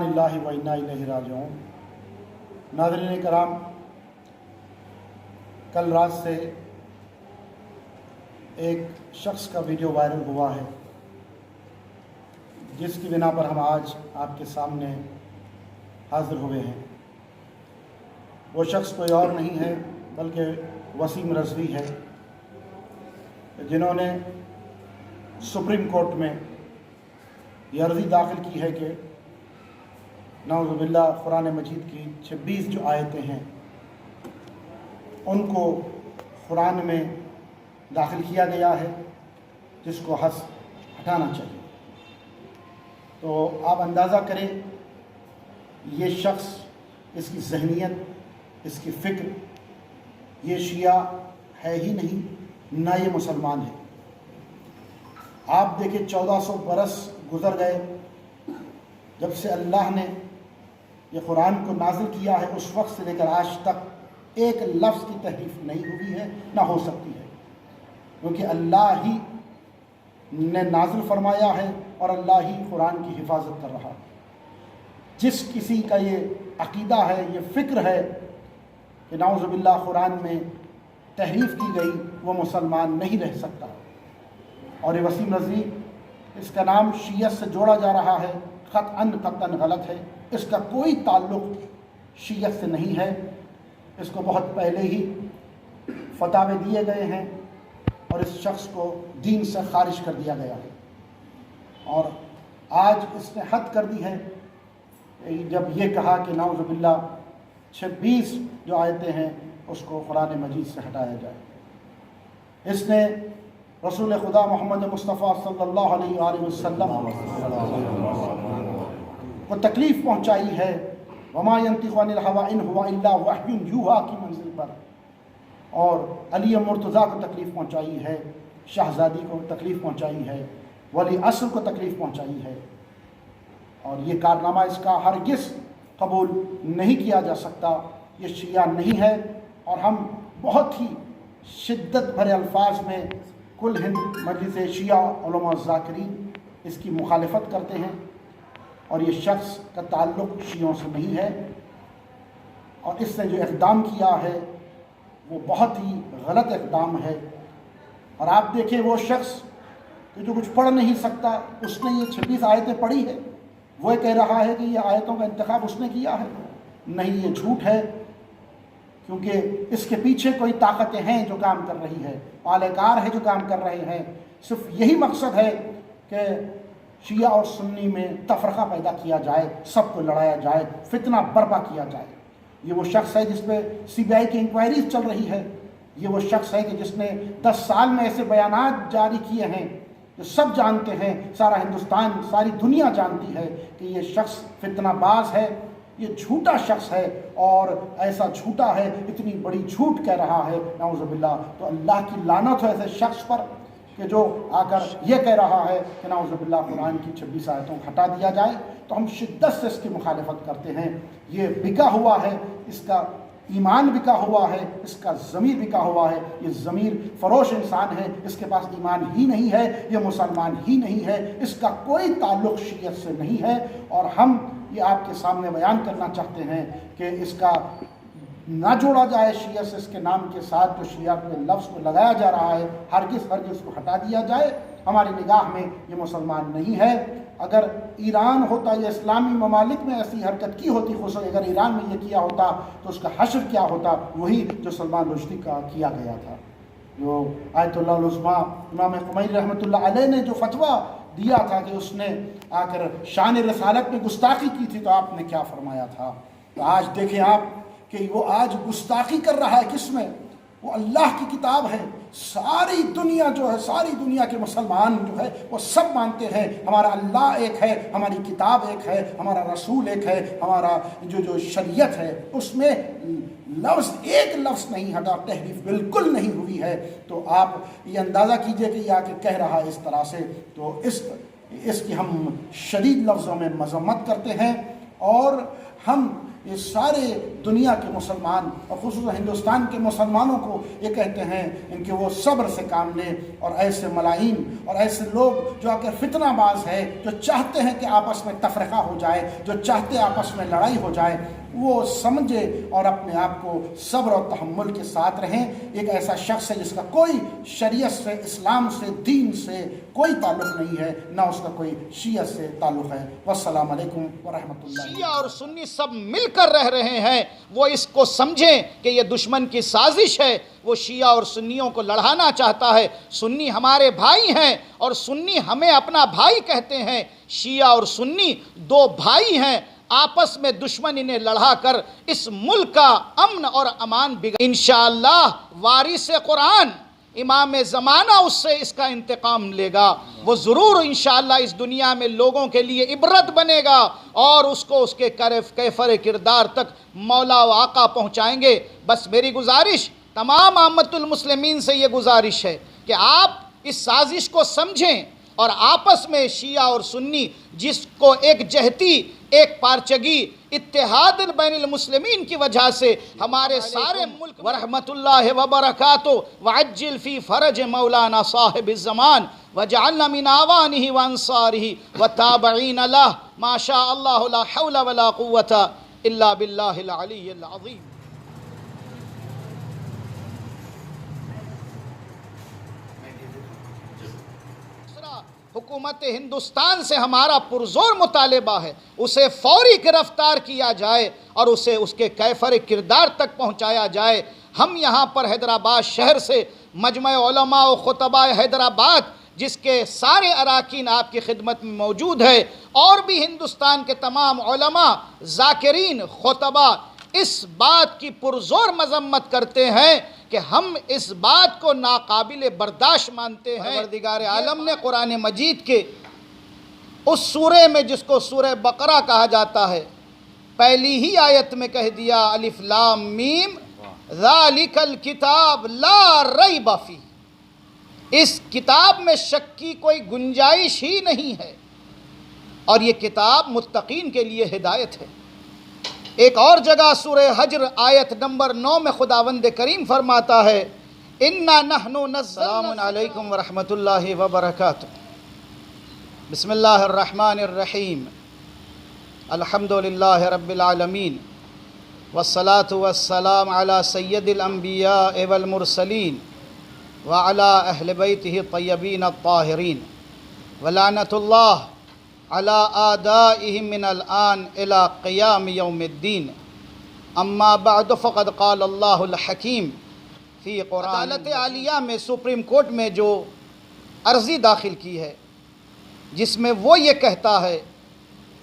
للہ و انا الیہ راجعون۔ ناظرین کرام، کل رات سے ایک شخص کا ویڈیو وائرل ہوا ہے، جس کی بنا پر ہم آج آپ کے سامنے حاضر ہوئے ہیں۔ وہ شخص کوئی اور نہیں ہے بلکہ وسیم رضوی ہے، جنہوں نے سپریم کورٹ میں یہ عرضی داخل کی ہے کہ نعوذ باللہ قرآن مجید کی 26 جو آیتیں ہیں ان کو قرآن میں داخل کیا گیا ہے، جس کو ہٹانا چاہیے۔ تو آپ اندازہ کریں یہ شخص، اس کی ذہنیت، اس کی فکر، یہ شیعہ ہے ہی نہیں، نہ یہ مسلمان ہے۔ آپ دیکھیں 1400 برس گزر گئے جب سے اللہ نے یہ قرآن کو نازل کیا ہے، اس وقت سے لے کر آج تک ایک لفظ کی تحریف نہیں ہوئی ہے، نہ ہو سکتی ہے، کیونکہ اللہ ہی نے نازل فرمایا ہے اور اللہ ہی قرآن کی حفاظت کر رہا ہے۔ جس کسی کا یہ عقیدہ ہے، یہ فکر ہے کہ نعوذ باللہ قرآن میں تحریف کی گئی، وہ مسلمان نہیں رہ سکتا۔ اور یہ وسیم رضوی، اس کا نام شیعت سے جوڑا جا رہا ہے، قطعاً غلط ہے۔ اس کا کوئی تعلق شیعت سے نہیں ہے۔ اس کو بہت پہلے ہی فتاوے دیے گئے ہیں اور اس شخص کو دین سے خارج کر دیا گیا ہے۔ اور آج اس نے حد کر دی ہے جب یہ کہا کہ نعوذ باللہ 26 جو آیتیں ہیں اس کو قرآن مجید سے ہٹایا جائے۔ اس نے رسول خدا محمد مصطفیٰ صلی اللہ علیہ وآلہ وسلم کو تکلیف پہنچائی ہے، وما ينطق عن الهوى ان هو الا وحی یوحی کی منزل پر، اور علی مرتضیٰ کو تکلیف پہنچائی ہے، شہزادی کو تکلیف پہنچائی ہے، ولی عصر کو تکلیف پہنچائی ہے، اور یہ کارنامہ اس کا ہرگز قبول نہیں کیا جا سکتا۔ یہ شیعہ نہیں ہے، اور ہم بہت ہی شدت بھرے الفاظ میں کل ہند مجلس شیعہ علماء الذاکرین اس کی مخالفت کرتے ہیں، اور یہ شخص کا تعلق شیعوں سے نہیں ہے، اور اس نے جو اقدام کیا ہے وہ بہت ہی غلط اقدام ہے۔ اور آپ دیکھیں وہ شخص کہ جو کچھ پڑھ نہیں سکتا، اس نے یہ 26 آیتیں پڑھی ہے، وہ کہہ رہا ہے کہ یہ آیتوں کا انتخاب اس نے کیا ہے۔ نہیں، یہ جھوٹ ہے، کیونکہ اس کے پیچھے کوئی طاقتیں ہیں جو کام کر رہی ہے، پالےکار ہے جو کام کر رہے ہیں۔ صرف یہی مقصد ہے کہ شیعہ اور سنی میں تفرقہ پیدا کیا جائے، سب کو لڑایا جائے، فتنہ برپا کیا جائے۔ یہ وہ شخص ہے جس پہ CBI کی انکوائریز چل رہی ہے۔ یہ وہ شخص ہے کہ جس نے 10 سال میں ایسے بیانات جاری کیے ہیں جو سب جانتے ہیں، سارا ہندوستان، ساری دنیا جانتی ہے کہ یہ شخص فتنہ باز ہے، یہ جھوٹا شخص ہے، اور ایسا جھوٹا ہے، اتنی بڑی جھوٹ کہہ رہا ہے، نعوذ باللہ۔ تو اللہ کی لعنت ہو ایسے شخص پر کہ جو آ کر یہ کہہ رہا ہے کہ نعوذ باللہ قرآن کی 26 آیتوں کو ہٹا دیا جائے۔ تو ہم شدت سے اس کی مخالفت کرتے ہیں۔ یہ بکا ہوا ہے، اس کا ایمان بکا ہوا ہے، اس کا ضمیر بکا ہوا ہے۔ یہ ضمیر فروش انسان ہے، اس کے پاس ایمان ہی نہیں ہے، یہ مسلمان ہی نہیں ہے، اس کا کوئی تعلق شیعت سے نہیں ہے۔ اور ہم یہ آپ کے سامنے بیان کرنا چاہتے ہیں کہ اس کا نہ جوڑا جائے شیعہ سے، اس کے نام کے ساتھ جو شیعہ کے لفظ کو لگایا جا رہا ہے، ہرگز اس کو ہٹا دیا جائے۔ ہماری نگاہ میں یہ مسلمان نہیں ہے۔ اگر ایران ہوتا یا اسلامی ممالک میں ایسی حرکت کی ہوتی، خصوصاً اگر ایران میں یہ کیا ہوتا تو اس کا حشر کیا ہوتا؟ وہی جو سلمان رشدی کا کیا گیا تھا، جو آیت اللہ العظمیٰ امام خمینی رحمۃ اللہ علیہ نے جو فتویٰ دیا تھا کہ اس نے آ کر شان رسالت میں گستاخی کی تھی، تو آپ نے کیا فرمایا تھا؟ تو آج دیکھیں آپ کہ وہ آج گستاخی کر رہا ہے کس میں؟ وہ اللہ کی کتاب ہے۔ ساری دنیا جو ہے، ساری دنیا کے مسلمان جو ہے وہ سب مانتے ہیں ہمارا اللہ ایک ہے، ہماری کتاب ایک ہے، ہمارا رسول ایک ہے، ہمارا جو شریعت ہے اس میں لفظ ایک لفظ نہیں ہٹا، تحریف بالکل نہیں ہوئی ہے۔ تو آپ یہ اندازہ کیجئے کہ یہ آ کے کہہ رہا ہے اس طرح سے، تو اس کی ہم شدید لفظوں میں مذمت کرتے ہیں، اور ہم یہ سارے دنیا کے مسلمان اور خصوصاً ہندوستان کے مسلمانوں کو یہ کہتے ہیں ان کہ وہ صبر سے کام لیں، اور ایسے ملاعین اور ایسے لوگ جو آ کر فتنہ باز ہے، جو چاہتے ہیں کہ آپس میں تفرقہ ہو جائے، جو چاہتے آپس میں لڑائی ہو جائے، وہ سمجھے اور اپنے آپ کو صبر اور تحمل کے ساتھ رہیں۔ ایک ایسا شخص ہے جس کا کوئی شریعت سے، اسلام سے، دین سے کوئی تعلق نہیں ہے، نہ اس کا کوئی شیعہ سے تعلق ہے۔ والسلام علیکم ورحمۃ اللہ۔ شیعہ اور سنی سب مل کر رہ رہے ہیں، وہ اس کو سمجھیں کہ یہ دشمن کی سازش ہے، وہ شیعہ اور سنیوں کو لڑانا چاہتا ہے۔ سنی ہمارے بھائی ہیں اور سنی ہمیں اپنا بھائی کہتے ہیں۔ شیعہ اور سنی دو بھائی ہیں، آپس میں دشمن انہیں لڑا کر اس ملک کا امن اور امان بگڑ۔ انشاءاللہ وارث قرآن امام زمانہ اس سے اس کا انتقام لے گا، وہ ضرور انشاءاللہ اس دنیا میں لوگوں کے لیے عبرت بنے گا، اور اس کو اس کے کیفر کردار تک مولا و آقا پہنچائیں گے۔ بس میری گزارش تمام عامت المسلمین سے یہ گزارش ہے کہ آپ اس سازش کو سمجھیں، اور آپس میں شیعہ اور سنی جس کو ایک جہتی، ایک پارچگی، اتحاد بین المسلمین کی وجہ سے ہمارے سارے ملک ورحمت اللہ وبرکاتہ وعجل فی فرج مولانا صاحب الزمان وجعلنا من آوانہ وانصارہ وتابعین لہ ما شاء اللہ لا حول ولا قوة الا باللہ العلی العظیم۔ حکومت ہندوستان سے ہمارا پرزور مطالبہ ہے اسے فوری گرفتار کیا جائے اور اسے اس کے کیفر کردار تک پہنچایا جائے۔ ہم یہاں پر حیدرآباد شہر سے مجمع علماء و خطباء حیدرآباد، جس کے سارے اراکین آپ کی خدمت میں موجود ہے، اور بھی ہندوستان کے تمام علماء، ذاکرین، خطباء اس بات کی پرزور مذمت کرتے ہیں کہ ہم اس بات کو ناقابل برداشت مانتے ہیں۔ پروردگار عالم نے قرآن مجید کے اس سورہ میں جس کو سورہ بقرہ کہا جاتا ہے، پہلی ہی آیت میں کہہ دیا الف لام میم ذالک الکتاب لا ریب فیہ، اس کتاب میں شک کی کوئی گنجائش ہی نہیں ہے، اور یہ کتاب متقین کے لیے ہدایت ہے۔ ایک اور جگہ سورہ حجر آیت نمبر 9 میں خداوند کریم فرماتا ہے اِنَّا نَحْنُ السلام علیکم ورحمۃ اللہ وبرکاتہ۔ بسم اللہ الرحمن الرحیم، الحمدللہ رب العالمین، والصلاة والسلام علی سید الانبیاء والمرسلین وعلی اہل بیتہ الطیبین الطاہرین، ولعنۃ اللہ علی آدائہم من الآن الی قیام یوم الدین، اما بعد فقد قال اللہ الحکیم فی قرآن۔ عدالت عالیہ میں، سپریم کورٹ میں جو عرضی داخل کی ہے، جس میں وہ یہ کہتا ہے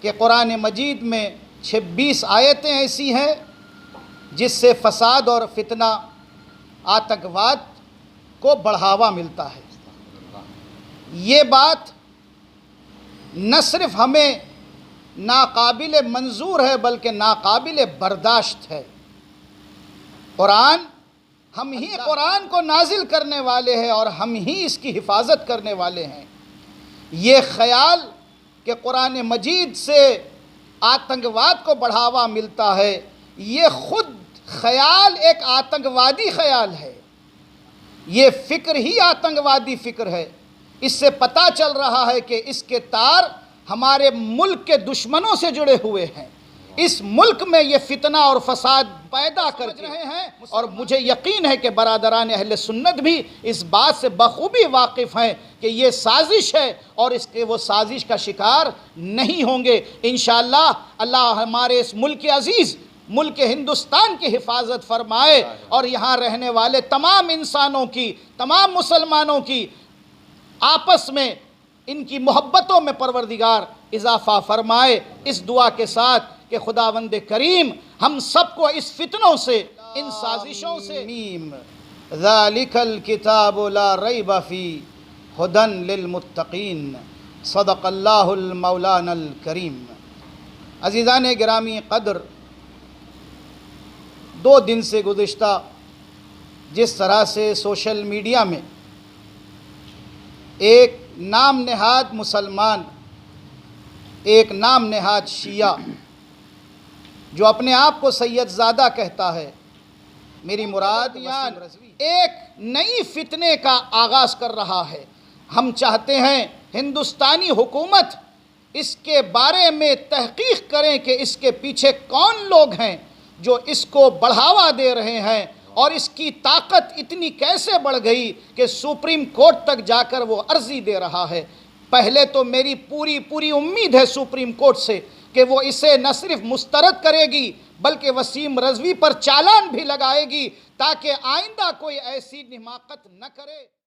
کہ قرآن مجید میں 26 آیتیں ایسی ہیں جس سے فساد اور فتنہ، آتنکواد کو بڑھاوا ملتا ہے۔ یہ بات نہ صرف ہمیں ناقابل منظور ہے بلکہ ناقابل برداشت ہے۔ قرآن، ہم ہی قرآن کو نازل کرنے والے ہیں اور ہم ہی اس کی حفاظت کرنے والے ہیں۔ یہ خیال کہ قرآن مجید سے آتنکواد کو بڑھاوا ملتا ہے، یہ خود خیال ایک آتنکوادی خیال ہے، یہ فکر ہی آتنکوادی فکر ہے۔ اس سے پتہ چل رہا ہے کہ اس کے تار ہمارے ملک کے دشمنوں سے جڑے ہوئے ہیں، اس ملک میں یہ فتنہ اور فساد پیدا کر رہے ہیں، اور مجھے یقین ہے کہ برادران اہل سنت بھی اس بات سے بخوبی واقف ہیں کہ یہ سازش ہے، اور اس کے وہ سازش کا شکار نہیں ہوں گے۔ انشاءاللہ اللہ ہمارے اس ملک عزیز، ملک ہندوستان کی حفاظت فرمائے، اور یہاں رہنے والے تمام انسانوں کی، تمام مسلمانوں کی آپس میں ان کی محبتوں میں پروردگار اضافہ فرمائے۔ اس دعا کے ساتھ کہ خداوند کریم ہم سب کو اس فتنوں سے، ان سازشوں سے ذالک الکتاب لا ریب فیہ ھدی للمتقین، صدق اللہ المولانا الکریم۔ عزیزان گرامی قدر، 2 دن سے گزشتہ جس طرح سے سوشل میڈیا میں ایک نام نہاد مسلمان، ایک نام نہاد شیعہ جو اپنے آپ کو سید زادہ کہتا ہے، میری مراد ایک نئی فتنے کا آغاز کر رہا ہے۔ ہم چاہتے ہیں ہندوستانی حکومت اس کے بارے میں تحقیق کریں کہ اس کے پیچھے کون لوگ ہیں جو اس کو بڑھاوا دے رہے ہیں، اور اس کی طاقت اتنی کیسے بڑھ گئی کہ سپریم کورٹ تک جا کر وہ عرضی دے رہا ہے۔ پہلے تو میری پوری امید ہے سپریم کورٹ سے کہ وہ اسے نہ صرف مسترد کرے گی بلکہ وسیم رضوی پر چالان بھی لگائے گی تاکہ آئندہ کوئی ایسی حماقت نہ کرے۔